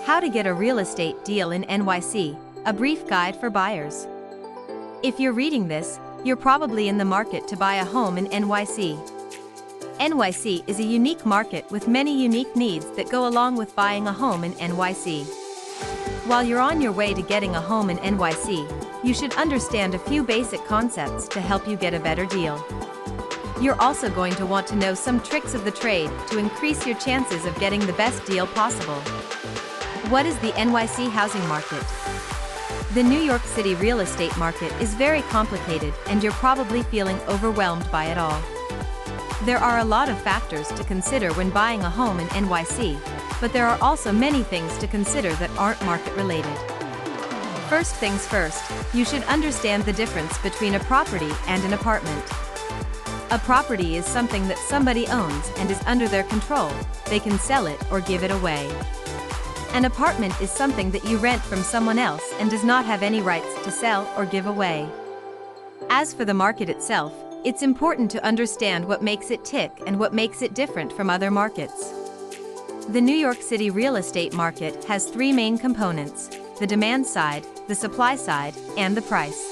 How to get a real estate deal in NYC, a brief guide for buyers. If you're reading this, you're probably in the market to buy a home in NYC. NYC is a unique market with many unique needs that go along with buying a home in NYC. While you're on your way to getting a home in NYC, you should understand a few basic concepts to help you get a better deal. You're also going to want to know some tricks of the trade to increase your chances of getting the best deal possible. What is the NYC housing market? The New York City real estate market is very complicated, and you're probably feeling overwhelmed by it all. There are a lot of factors to consider when buying a home in NYC, but there are also many things to consider that aren't market related. First things first, you should understand the difference between a property and an apartment. A property is something that somebody owns and is under their control. They can sell it or give it away. An apartment is something that you rent from someone else and does not have any rights to sell or give away. As for the market itself, it's important to understand what makes it tick and what makes it different from other markets. The New York City real estate market has three main components: the demand side, the supply side, and the price.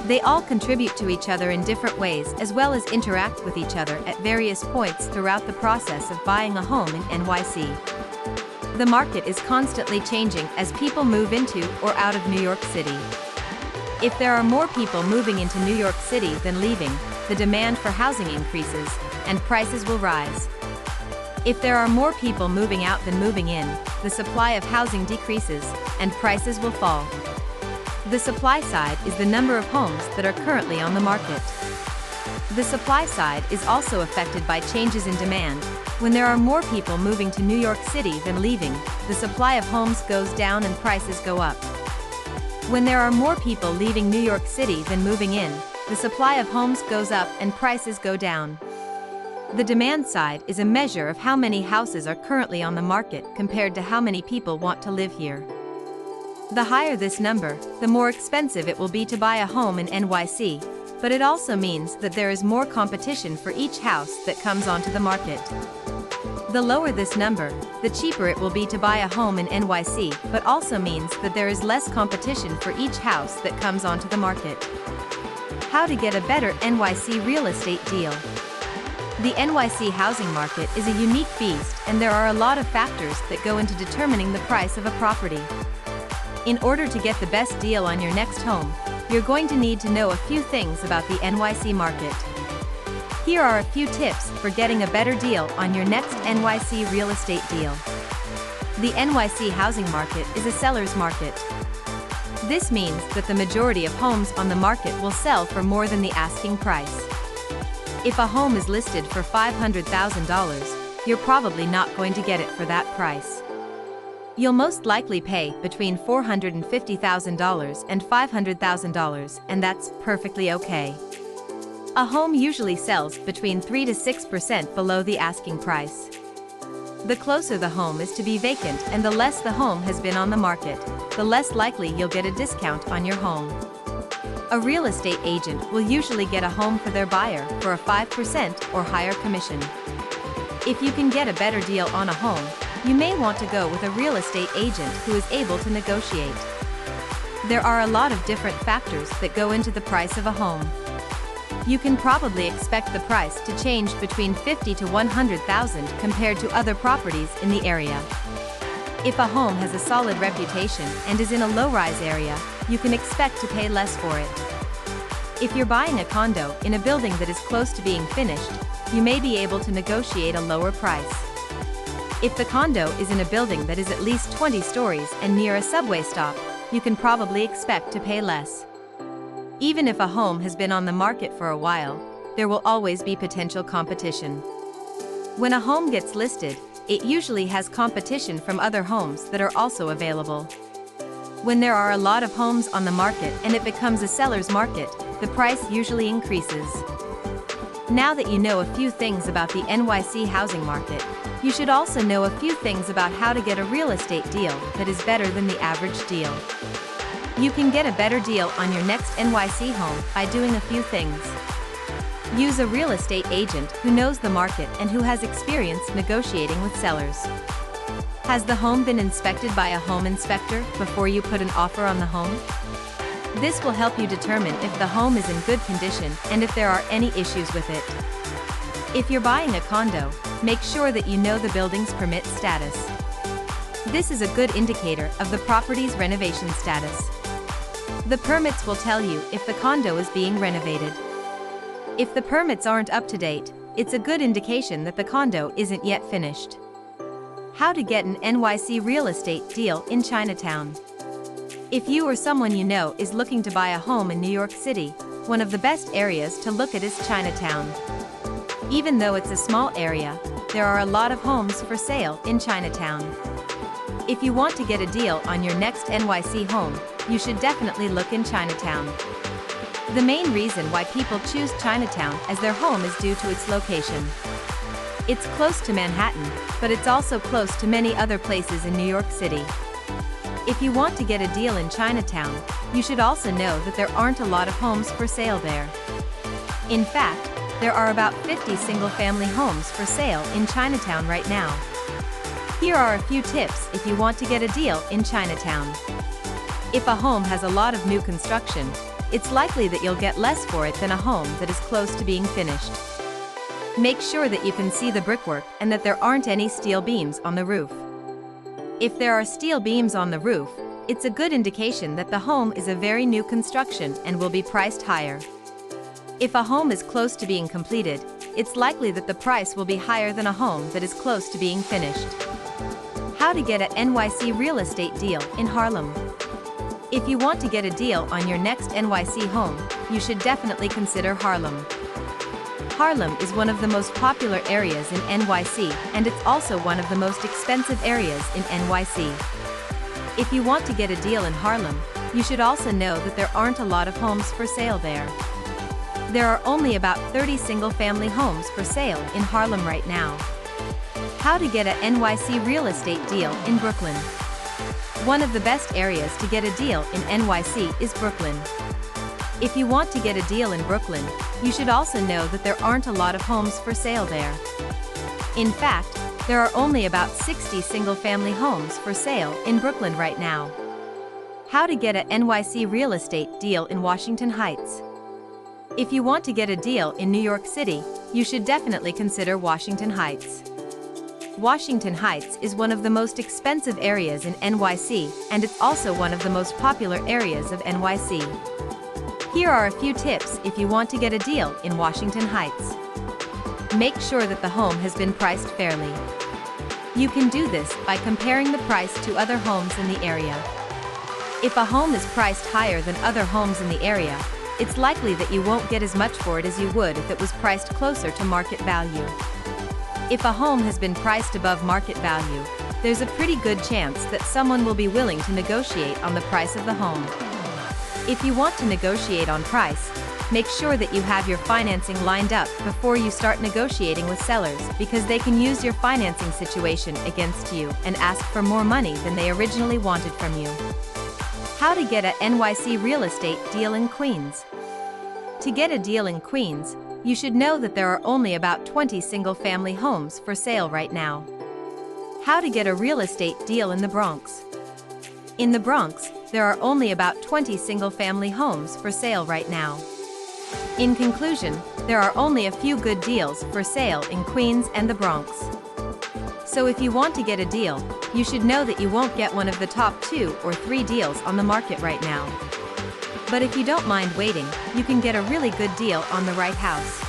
They all contribute to each other in different ways as well as interact with each other at various points throughout the process of buying a home in NYC. The market is constantly changing as people move into or out of New York City. If there are more people moving into New York City than leaving, the demand for housing increases, and prices will rise. If there are more people moving out than moving in, the supply of housing decreases, and prices will fall. The supply side is the number of homes that are currently on the market. The supply side is also affected by changes in demand. When there are more people moving to New York City than leaving, the supply of homes goes down and prices go up. When there are more people leaving New York City than moving in, the supply of homes goes up and prices go down. The demand side is a measure of how many houses are currently on the market compared to how many people want to live here. The higher this number, the more expensive it will be to buy a home in NYC, but it also means that there is more competition for each house that comes onto the market. The lower this number, the cheaper it will be to buy a home in NYC, but also means that there is less competition for each house that comes onto the market. How to get a better NYC real estate deal. The NYC housing market is a unique beast, and there are a lot of factors that go into determining the price of a property. In order to get the best deal on your next home, you're going to need to know a few things about the NYC market. Here are a few tips for getting a better deal on your next NYC real estate deal. The NYC housing market is a seller's market. This means that the majority of homes on the market will sell for more than the asking price. If a home is listed for $500,000, you're probably not going to get it for that price. You'll most likely pay between $450,000 and $500,000, and that's perfectly okay. A home usually sells between 3 to 6% below the asking price. The closer the home is to be vacant and the less the home has been on the market, the less likely you'll get a discount on your home. A real estate agent will usually get a home for their buyer for a 5% or higher commission. If you can get a better deal on a home, you may want to go with a real estate agent who is able to negotiate. There are a lot of different factors that go into the price of a home. You can probably expect the price to change between $50,000 to $100,000 compared to other properties in the area. If a home has a solid reputation and is in a low-rise area, you can expect to pay less for it. If you're buying a condo in a building that is close to being finished, you may be able to negotiate a lower price. If the condo is in a building that is at least 20 stories and near a subway stop, you can probably expect to pay less. Even if a home has been on the market for a while, there will always be potential competition. When a home gets listed, it usually has competition from other homes that are also available. When there are a lot of homes on the market and it becomes a seller's market, the price usually increases. Now that you know a few things about the NYC housing market, you should also know a few things about how to get a real estate deal that is better than the average deal. You can get a better deal on your next NYC home by doing a few things. Use a real estate agent who knows the market and who has experience negotiating with sellers. Has the home been inspected by a home inspector before you put an offer on the home? This will help you determine if the home is in good condition and if there are any issues with it. If you're buying a condo, make sure that you know the building's permit status. This is a good indicator of the property's renovation status. The permits will tell you if the condo is being renovated. If the permits aren't up to date, it's a good indication that the condo isn't yet finished. How to get an NYC real estate deal in Chinatown. If you or someone you know is looking to buy a home in New York City, one of the best areas to look at is Chinatown. Even though it's a small area, there are a lot of homes for sale in Chinatown. If you want to get a deal on your next NYC home, you should definitely look in Chinatown. The main reason why people choose Chinatown as their home is due to its location. It's close to Manhattan, but it's also close to many other places in New York City. If you want to get a deal in Chinatown, you should also know that there aren't a lot of homes for sale there. In fact, there are about 50 single-family homes for sale in Chinatown right now. Here are a few tips if you want to get a deal in Chinatown. If a home has a lot of new construction, it's likely that you'll get less for it than a home that is close to being finished. Make sure that you can see the brickwork and that there aren't any steel beams on the roof. If there are steel beams on the roof, it's a good indication that the home is a very new construction and will be priced higher. If a home is close to being completed, it's likely that the price will be higher than a home that is close to being finished. How to get an NYC real estate deal in Harlem. If you want to get a deal on your next NYC home, you should definitely consider Harlem. Harlem is one of the most popular areas in NYC, and it's also one of the most expensive areas in NYC. If you want to get a deal in Harlem, you should also know that there aren't a lot of homes for sale there. There are only about 30 single-family homes for sale in Harlem right now. How to get an NYC real estate deal in Brooklyn. One of the best areas to get a deal in NYC is Brooklyn. If you want to get a deal in Brooklyn, you should also know that there aren't a lot of homes for sale there. In fact, there are only about 60 single-family homes for sale in Brooklyn right now. How to get an NYC real estate deal in Washington Heights. If you want to get a deal in New York City, you should definitely consider Washington Heights. Washington Heights is one of the most expensive areas in NYC, and it's also one of the most popular areas of NYC. Here are a few tips if you want to get a deal in Washington Heights. Make sure that the home has been priced fairly. You can do this by comparing the price to other homes in the area. If a home is priced higher than other homes in the area, it's likely that you won't get as much for it as you would if it was priced closer to market value. If a home has been priced above market value, there's a pretty good chance that someone will be willing to negotiate on the price of the home. If you want to negotiate on price, make sure that you have your financing lined up before you start negotiating with sellers, because they can use your financing situation against you and ask for more money than they originally wanted from you. How to get an NYC real estate deal in Queens. To get a deal in Queens, you should know that there are only about 20 single-family homes for sale right now. How to get a real estate deal in the Bronx. In the Bronx, there are only about 20 single-family homes for sale right now. In conclusion, there are only a few good deals for sale in Queens and the Bronx. So if you want to get a deal, you should know that you won't get one of the top 2 or 3 deals on the market right now. But if you don't mind waiting, you can get a really good deal on the right house.